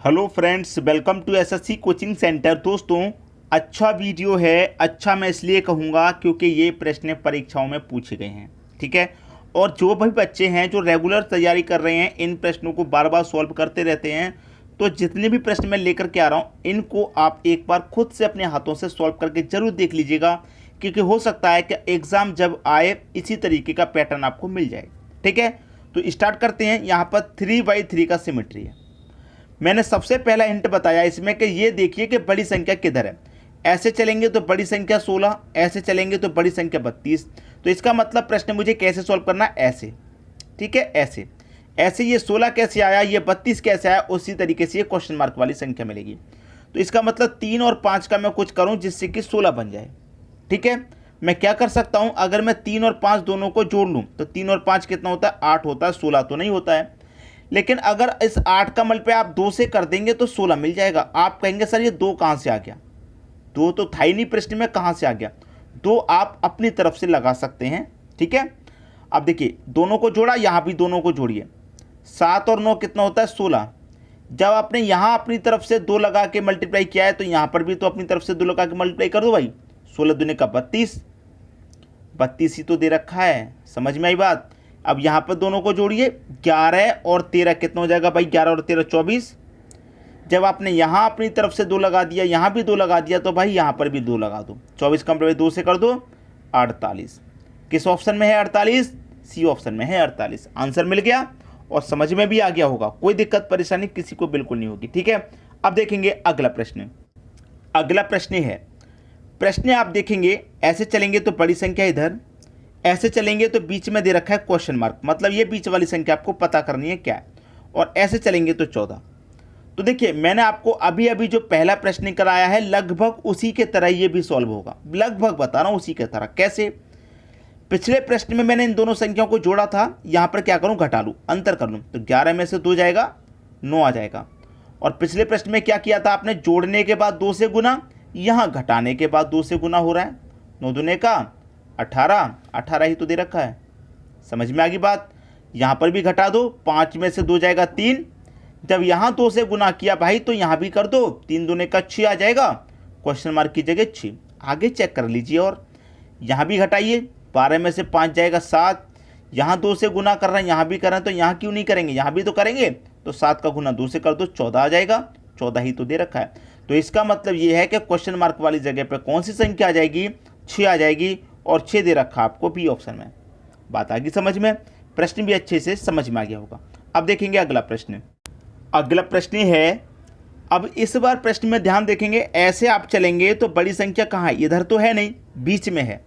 Hello friends, welcome to SSC coaching centre. दोस्तों, अच्छा video है। अच्छा मैं इसलिए कहूँगा क्योंकि ये प्रश्न परीक्षाओं में पूछे गए हैं, ठीक है। और जो भी बच्चे हैं जो रेगुलर तैयारी कर रहे हैं, इन प्रश्नों को बार बार सॉल्व करते रहते हैं, तो जितने भी प्रश्न मैं लेकर के आ रहा हूँ इनको आप एक बार खुद से अपने हाथों से सॉल्व करके ज़रूर देख लीजिएगा, क्योंकि हो सकता है कि एग्ज़ाम जब आए इसी तरीके का पैटर्न आपको मिल जाए, ठीक है। तो स्टार्ट करते हैं। यहाँ पर 3/3 का सिमेट्री है। मैंने सबसे पहला हिंट बताया इसमें कि ये देखिए कि बड़ी संख्या किधर है। ऐसे चलेंगे तो बड़ी संख्या 16, ऐसे चलेंगे तो बड़ी संख्या 32। तो इसका मतलब प्रश्न मुझे कैसे सॉल्व करना है, ऐसे, ठीक है। ऐसे ऐसे ये 16 कैसे आया, ये 32 कैसे आया, उसी तरीके से ये क्वेश्चन मार्क वाली संख्या मिलेगी। तो इसका मतलब 3 और 5 का मैं कुछ करूँ जिससे कि 16 बन जाए, ठीक है। मैं क्या कर सकता हूँ, अगर मैं 3 और 5 दोनों को जोड़ लूँ तो 3 और 5 कितना होता है, 8 होता है, 16 तो नहीं होता है। लेकिन अगर इस 8 का मल्टीप्लाई आप 2 से कर देंगे तो 16 मिल जाएगा। आप कहेंगे सर ये 2 कहाँ से आ गया, 2 तो था ही नहीं प्रश्न में, कहाँ से आ गया। 2 आप अपनी तरफ से लगा सकते हैं, ठीक है। अब देखिए दोनों को जोड़ा, यहाँ भी दोनों को जोड़िए। 7 और 9 कितना होता है, 16। जब आपने यहाँ अपनी तरफ से 2 लगा के मल्टीप्लाई किया है तो यहाँ पर भी तो अपनी तरफ से 2 लगा के मल्टीप्लाई कर दो भाई। 16 दूनी का 32, 32 ही तो दे रखा है, समझ में आई बात। अब यहाँ पर दोनों को जोड़िए, 11 और 13 कितना हो जाएगा भाई, 11 और 13 24। जब आपने यहाँ अपनी तरफ से 2 लगा दिया, यहाँ भी 2 लगा दिया, तो भाई यहाँ पर भी 2 लगा दो। 24 का मल्टीप्लाई 2 से कर दो, 48। किस ऑप्शन में है 48, सी ऑप्शन में है 48। आंसर मिल गया और समझ में भी आ गया होगा, कोई दिक्कत परेशानी किसी को बिल्कुल नहीं होगी, ठीक है। अब देखेंगे अगला प्रश्न। अगला प्रश्न है, प्रश्न आप देखेंगे ऐसे चलेंगे तो बड़ी संख्या इधर, ऐसे चलेंगे तो बीच में दे रखा है क्वेश्चन मार्क, मतलब ये बीच वाली संख्या आपको पता करनी है क्या है। और ऐसे चलेंगे तो 14। तो देखिए मैंने आपको अभी अभी जो पहला प्रश्न कराया है लगभग उसी के तरह ये भी सॉल्व होगा, लगभग बता रहा हूँ उसी के तरह। कैसे, पिछले प्रश्न में मैंने इन दोनों संख्याओं को जोड़ा था, यहाँ पर क्या करूँ, घटा लूँ, अंतर कर लूँ, तो 11 में से 2 जाएगा, 9 आ जाएगा। और पिछले प्रश्न में क्या किया था आपने, जोड़ने के बाद 2 से गुना, यहाँ घटाने के बाद 2 से गुना हो रहा है। 9 दूने का 18, 18 ही तो दे रखा है, समझ में आ गई बात। यहाँ पर भी घटा दो, 5 में से 2 जाएगा 3। जब यहाँ 2 से गुना किया भाई तो यहाँ भी कर दो, 3 दूने का 6 आ जाएगा, क्वेश्चन मार्क की जगह 6। आगे चेक कर लीजिए और यहाँ भी घटाइए, 12 में से 5 जाएगा 7। यहाँ 2 से गुना कर रहे हैं, यहाँ भी कर रहे हैं, तो यहाँ क्यों नहीं करेंगे, यहाँ भी तो करेंगे। तो 7 का गुना 2 से कर दो, 14 आ जाएगा, 14 ही तो दे रखा है। तो इसका मतलब ये है कि क्वेश्चन मार्क वाली जगह पर कौन सी संख्या आ जाएगी, 6 आ जाएगी, और 6 दे रखा आपको बी ऑप्शन में। बात आ गई समझ में, प्रश्न भी अच्छे से समझ में आ गया होगा। अब देखेंगे अगला प्रश्न। अगला प्रश्न है, अब इस बार प्रश्न में ध्यान देखेंगे, ऐसे आप चलेंगे तो बड़ी संख्या कहाँ है, इधर तो है नहीं, बीच में है।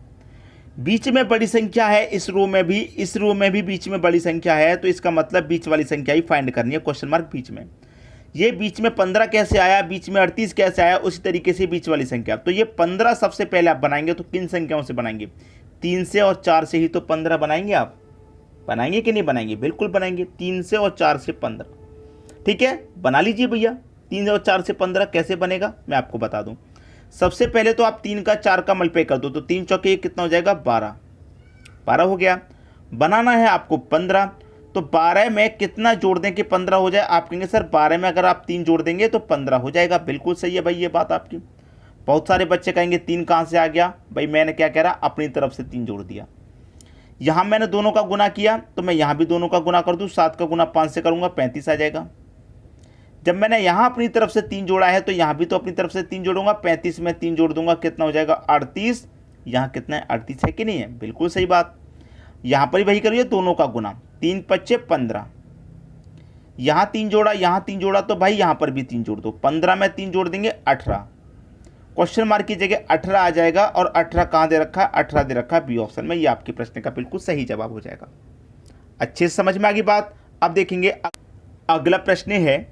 बीच में बड़ी संख्या है, इस रो में भी, इस रो में भी बीच में बड़ी संख्या है। तो इसका मतलब बीच वाली संख्या ही फाइंड करनी है, क्वेश्चन मार्क बीच में। ये बीच में 15 कैसे आया, बीच में 38 कैसे आया, उसी तरीके से बीच वाली संख्या। तो ये 15 सबसे पहले आप बनाएंगे तो किन संख्याओं से बनाएंगे, 3 से और 4 से ही तो 15 बनाएंगे। आप बनाएंगे कि नहीं बनाएंगे, बिल्कुल बनाएंगे, 3 से और 4 से 15, ठीक है। बना लीजिए भैया, 3 और 4 से 15 कैसे बनेगा मैं आपको बता दूं। सबसे पहले तो आप 3 का 4 का मल्टीप्लाई कर दो, तो 3 चौके कितना हो जाएगा, 12, 12 हो गया। बनाना है आपको 15, तो 12 में कितना जोड़ दें कि 15 हो जाए। आप कहेंगे सर 12 में अगर आप 3 जोड़ देंगे तो 15 हो जाएगा, बिल्कुल सही है भाई ये बात आपकी। बहुत सारे बच्चे कहेंगे 3 कहाँ से आ गया, भाई मैंने क्या कह रहा, अपनी तरफ से 3 जोड़ दिया। यहाँ मैंने दोनों का गुना किया तो मैं यहाँ भी दोनों का गुना कर दूँ, 7 का गुना 5 से करूँगा, 35 आ जाएगा। जब मैंने यहाँ अपनी तरफ से 3 जोड़ा है तो यहाँ भी तो अपनी तरफ से 3 जोड़ूंगा, 35 में 3 जोड़ दूंगा, कितना हो जाएगा, 38। यहाँ कितना है, 38 है कि नहीं है, बिल्कुल सही बात। यहाँ पर ही वही करिए, दोनों का गुना, 3 पच्चे 15। यहाँ 3 जोड़ा, यहाँ 3 जोड़ा, तो भाई यहाँ पर भी 3 जोड़ दो, 15 में 3 जोड़ देंगे 18। क्वेश्चन मार्क की जगह 18 आ जाएगा, और 18 कहाँ दे रखा है, 18 दे रखा है बी ऑप्शन में। ये आपके प्रश्न का बिल्कुल सही जवाब हो जाएगा। अच्छे से समझ में आ गई बात। अब देखेंगे अगला प्रश्न है,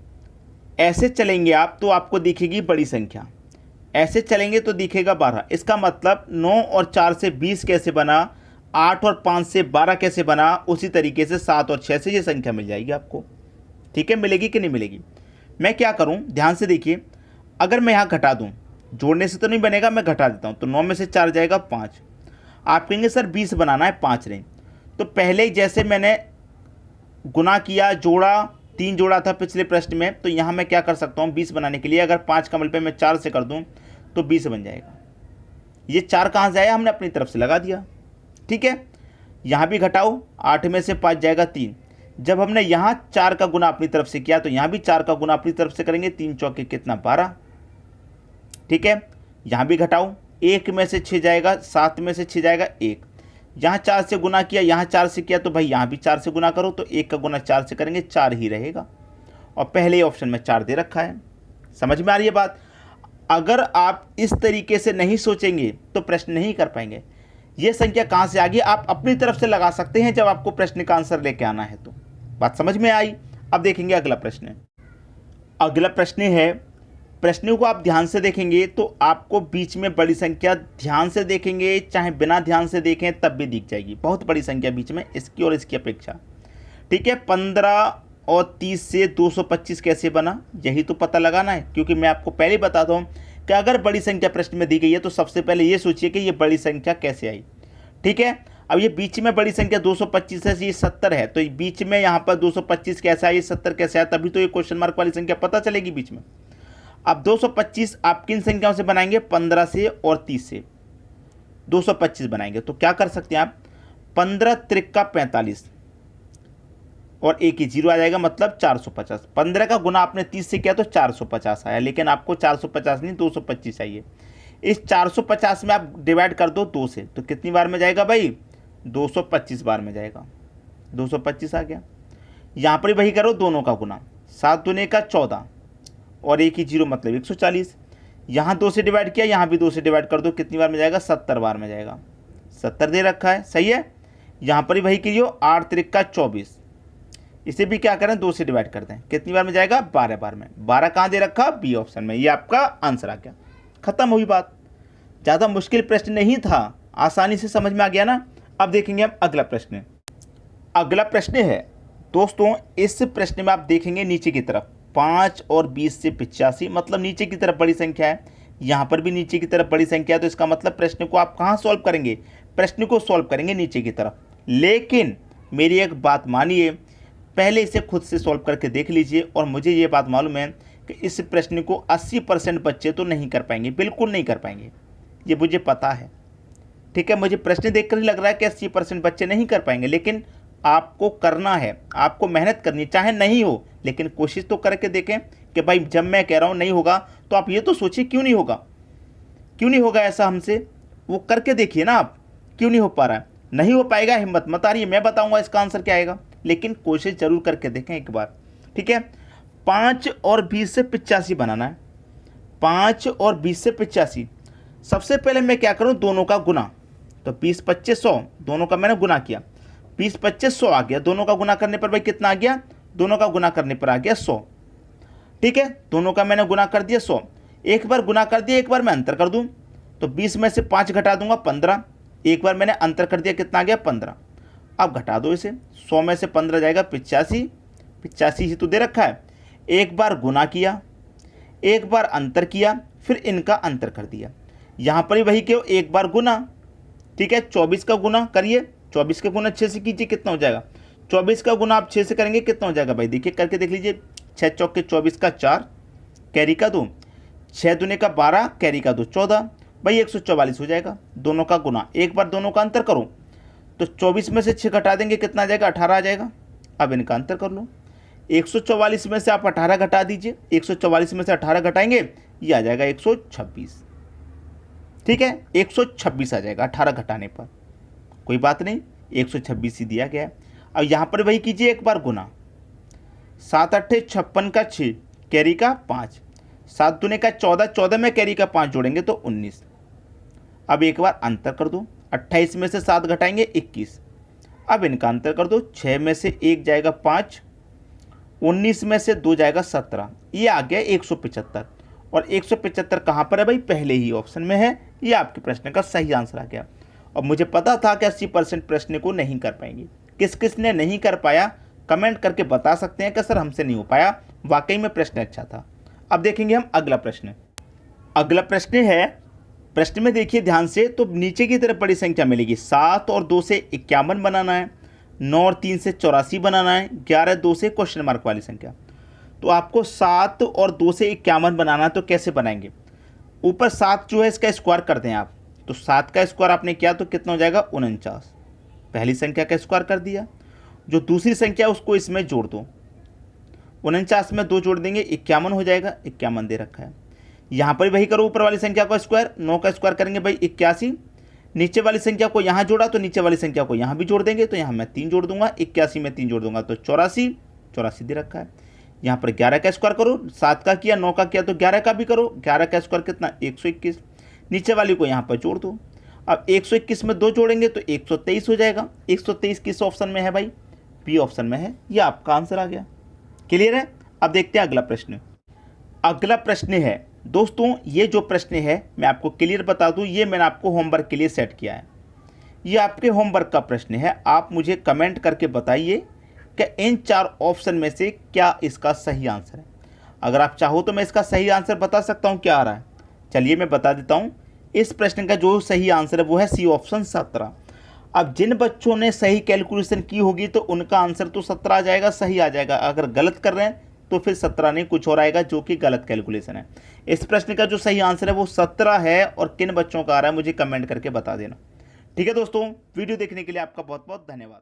ऐसे चलेंगे आप तो आपको दिखेगी बड़ी संख्या, ऐसे चलेंगे तो दिखेगा 12। इसका मतलब 9 और 4 से 20 कैसे बना, 8 और 5 से 12 कैसे बना, उसी तरीके से 7 और 6 से ये संख्या मिल जाएगी आपको, ठीक है। मिलेगी कि नहीं मिलेगी, मैं क्या करूं, ध्यान से देखिए। अगर मैं यहाँ घटा दूं, जोड़ने से तो नहीं बनेगा, मैं घटा देता हूं, तो 9 में से 4 जाएगा 5। आप कहेंगे सर 20 बनाना है, 5 नहीं। तो पहले जैसे मैंने गुना किया, जोड़ा 3 जोड़ा था पिछले प्रश्न में, तो यहाँ मैं क्या कर सकता हूँ 20 बनाने के लिए, अगर 5 का मल्टीप्लाई मैं 4 से कर दूँ तो 20 बन जाएगा। ये 4 कहाँ से आया, हमने अपनी तरफ से लगा दिया। ठीक है, यहाँ भी घटाओ, 8 में से 5 जाएगा 3। जब हमने यहाँ 4 का गुना अपनी तरफ से किया तो यहाँ भी 4 का गुना अपनी तरफ से करेंगे, 3 चौके कितना 12। ठीक है, यहाँ भी घटाओ, 1 में से 6 जाएगा, 7 में से 6 जाएगा 1। यहाँ 4 से गुना किया, यहाँ 4 से किया, तो भाई यहाँ भी 4 से गुना करो, तो 1 का गुना 4 से करेंगे 4 ही रहेगा। और पहले ऑप्शन में 4 दे रखा है। समझ में आ रही है बात। अगर आप इस तरीके से नहीं सोचेंगे तो प्रश्न नहीं कर पाएंगे। ये संख्या कहाँ से आ गई आप अपनी तरफ से लगा सकते हैं जब आपको प्रश्न का आंसर लेके आना है। तो बात समझ में आई। अब देखेंगे अगला प्रश्न। अगला प्रश्न है, प्रश्न को आप ध्यान से देखेंगे तो आपको बीच में बड़ी संख्या, ध्यान से देखेंगे चाहे बिना ध्यान से देखें तब भी दिख जाएगी, बहुत बड़ी संख्या बीच में इसकी और इसकी अपेक्षा। ठीक है, 15 और 30 से 225 कैसे बना, यही तो पता लगाना है। क्योंकि मैं आपको पहले ही बताता हूँ कि अगर बड़ी संख्या प्रश्न में दी गई है तो सबसे पहले ये सोचिए कि ये बड़ी संख्या कैसे आई। ठीक है, अब ये बीच में बड़ी संख्या 225 है, ये 70 है, तो बीच में यहाँ पर 225 कैसे आई, 70 कैसे आया, तभी तो ये क्वेश्चन मार्क वाली संख्या पता चलेगी बीच में। अब 225 आप किन संख्याओं से बनाएंगे, 15 से और 30 से 225 बनाएंगे। तो क्या कर सकते हैं आप, 15 त्रिका 45 और एक ही जीरो आ जाएगा, मतलब 450। 15 का गुना आपने 30 से किया तो 450 आया, लेकिन आपको 450 नहीं 225 चाहिए। इस 450 में आप डिवाइड कर दो 2 से, तो कितनी बार में जाएगा भाई, 225 बार में जाएगा। 225 आ गया। यहाँ पर वही करो, दोनों का गुना, 7 दूने का 14 और एक ही जीरो मतलब 140। यहाँ 2 से डिवाइड किया, यहाँ भी 2 से डिवाइड कर दो, कितनी बार में जाएगा, 70 बार में जाएगा। 70 दे रखा है, सही है। यहाँ पर ही वही कीजिए, 8 त्रिका 24, इसे भी क्या करें 2 से डिवाइड कर दें, कितनी बार में जाएगा, 12 बार में। 12 कहाँ दे रखा, बी ऑप्शन में। ये आपका आंसर आ गया, खत्म हुई बात। ज़्यादा मुश्किल प्रश्न नहीं था, आसानी से समझ में आ गया ना। अब देखेंगे हम अगला प्रश्न। अगला प्रश्न है दोस्तों, इस प्रश्न में आप देखेंगे नीचे की तरफ 5 और 20 से 85, मतलब नीचे की तरफ बड़ी संख्या है, यहाँ पर भी नीचे की तरफ बड़ी संख्या है। तो इसका मतलब प्रश्न को आप कहाँ सॉल्व करेंगे, प्रश्न को सॉल्व करेंगे नीचे की तरफ। लेकिन मेरी एक बात मानिए, पहले इसे खुद से सॉल्व करके देख लीजिए। और मुझे ये बात मालूम है कि इस प्रश्न को 80% बच्चे तो नहीं कर पाएंगे, बिल्कुल नहीं कर पाएंगे, ये मुझे पता है। ठीक है, मुझे प्रश्न देखकर ही लग रहा है कि 80% बच्चे नहीं कर पाएंगे, लेकिन आपको करना है, आपको मेहनत करनी, चाहे नहीं हो लेकिन कोशिश तो करके देखें कि भाई जब मैं कह रहा हूँ नहीं होगा तो आप ये तो सोचिए क्यों नहीं होगा, क्यों नहीं होगा ऐसा हमसे, वो करके देखिए ना आप, क्यों नहीं हो पा रहा है। नहीं हो पाएगा, हिम्मत मत आ रही है, मैं बताऊंगा इसका आंसर क्या आएगा, लेकिन कोशिश जरूर करके देखें एक बार। ठीक है, 5 और 20 से 85 बनाना है। 5 और 20 से 85, सबसे पहले मैं क्या करूं, दोनों का गुना, तो 20 25 100, दोनों का मैंने गुना किया, 20 25 100 आ गया। दोनों का गुना करने पर भाई कितना आ गया, दोनों का गुना करने पर आ गया 100। ठीक है, दोनों का मैंने गुना कर दिया 100, एक बार गुना कर दिया, एक बार मैं अंतर कर दूं, तो 20 में से 5 घटा दूंगा 15, एक बार मैंने अंतर कर दिया, कितना आ गया 15। अब घटा दो इसे, 100 में से 15 जाएगा 85, 85 ही तो दे रखा है। एक बार गुना किया, एक बार अंतर किया, फिर इनका अंतर कर दिया। यहाँ पर ही वही क्यों, एक बार गुना। ठीक है, 24 का गुना करिए, 24 का गुना 6 से कीजिए, कितना हो जाएगा, 24 का गुना आप 6 से करेंगे, कितना हो जाएगा भाई, देखिए करके देख लीजिए। 6 चौके 24 का 4, कैरी का 2, 6 दूने का 12, कैरी का 2 14, भाई 144 हो जाएगा। दोनों का गुना, एक बार दोनों का अंतर करो, तो 24 में से 6 घटा देंगे, कितना आ जाएगा, 18 आ जाएगा। अब इनका अंतर कर लो, 144 में से आप 18 घटा दीजिए, 144 में से 18 घटाएंगे, ये आ जाएगा 126। ठीक है, 126 आ जाएगा 18 घटाने पर, कोई बात नहीं, 126 ही दिया गया है। अब यहाँ पर वही कीजिए, एक बार गुना, 7 8 56 का 6, कैरी का 5, 7 दूने का 14, 14 में कैरी का 5 जोड़ेंगे तो 19। अब एक बार अंतर कर दो, 28 में से 7 घटाएंगे 21। अब इनका अंतर कर दो, 6 में से 1 जाएगा 5, 19 में से 2 जाएगा 17, ये आ गया 175। और 175 कहाँ पर है भाई, पहले ही ऑप्शन में है। ये आपके प्रश्न का सही आंसर आ गया। और मुझे पता था कि 80% प्रश्न को नहीं कर पाएंगे। किस किस ने नहीं कर पाया कमेंट करके बता सकते हैं कि सर हमसे नहीं हो पाया, वाकई में प्रश्न अच्छा था। अब देखेंगे हम अगला प्रश्न। अगला प्रश्न है, प्रश्न में देखिए ध्यान से, तो नीचे की तरफ बड़ी संख्या मिलेगी, 7 और 2 से 51 बनाना है। 9 और 3 से 84 बनाना है, 11 2 से क्वेश्चन मार्क वाली संख्या। तो आपको 7 और 2 से 51 बनाना है, तो कैसे बनाएंगे? ऊपर 7 जो है इसका स्क्वायर कर दें आप, तो 7 का स्क्वायर आपने किया तो कितना हो जाएगा 49। पहली संख्या का स्क्वायर कर दिया। जो दूसरी संख्या उसको इसमें जोड़ दो, 49 में 2 जोड़ देंगे 51 हो जाएगा, 51 दे रखा है। यहाँ पर वही करो, ऊपर वाली संख्या का स्क्वायर, 9 का स्क्वायर करेंगे भाई 81। नीचे वाली संख्या को यहाँ जोड़ा तो नीचे वाली संख्या को यहाँ भी जोड़ देंगे, तो यहाँ मैं 3 जोड़ दूंगा, 81 में 3 जोड़ दूंगा तो 84 दे रखा है। यहाँ पर 11 का स्क्वायर करो, 7 का किया 9 का किया तो 11 का भी करो, 11 का स्क्वायर कितना 121। नीचे वाली को यहाँ पर जोड़ दो। अब 121 में 2 जोड़ेंगे तो 123 हो जाएगा। 123 किस ऑप्शन में है भाई? बी ऑप्शन में है। ये आपका आंसर आ गया। क्लियर है? अब देखते हैं अगला प्रश्न। अगला प्रश्न है दोस्तों, ये जो प्रश्न है मैं आपको क्लियर बता दूं, ये मैंने आपको होमवर्क के लिए सेट किया है। ये आपके होमवर्क का प्रश्न है। आप मुझे कमेंट करके बताइए कि इन 4 ऑप्शन में से क्या इसका सही आंसर है। अगर आप चाहो तो मैं इसका सही आंसर बता सकता हूँ, क्या आ रहा है चलिए मैं बता देता हूँ। इस प्रश्न का जो सही आंसर है वो है सी ऑप्शन 17। अब जिन बच्चों ने सही कैलकुलेशन की होगी तो उनका आंसर तो 17 आ जाएगा, सही आ जाएगा। अगर गलत कर रहे हैं तो फिर 17 नहीं कुछ और आएगा, जो कि गलत कैलकुलेशन है। इस प्रश्न का जो सही आंसर है वो 17 है, और किन बच्चों का आ रहा है मुझे कमेंट करके बता देना। ठीक है दोस्तों, वीडियो देखने के लिए आपका बहुत बहुत धन्यवाद।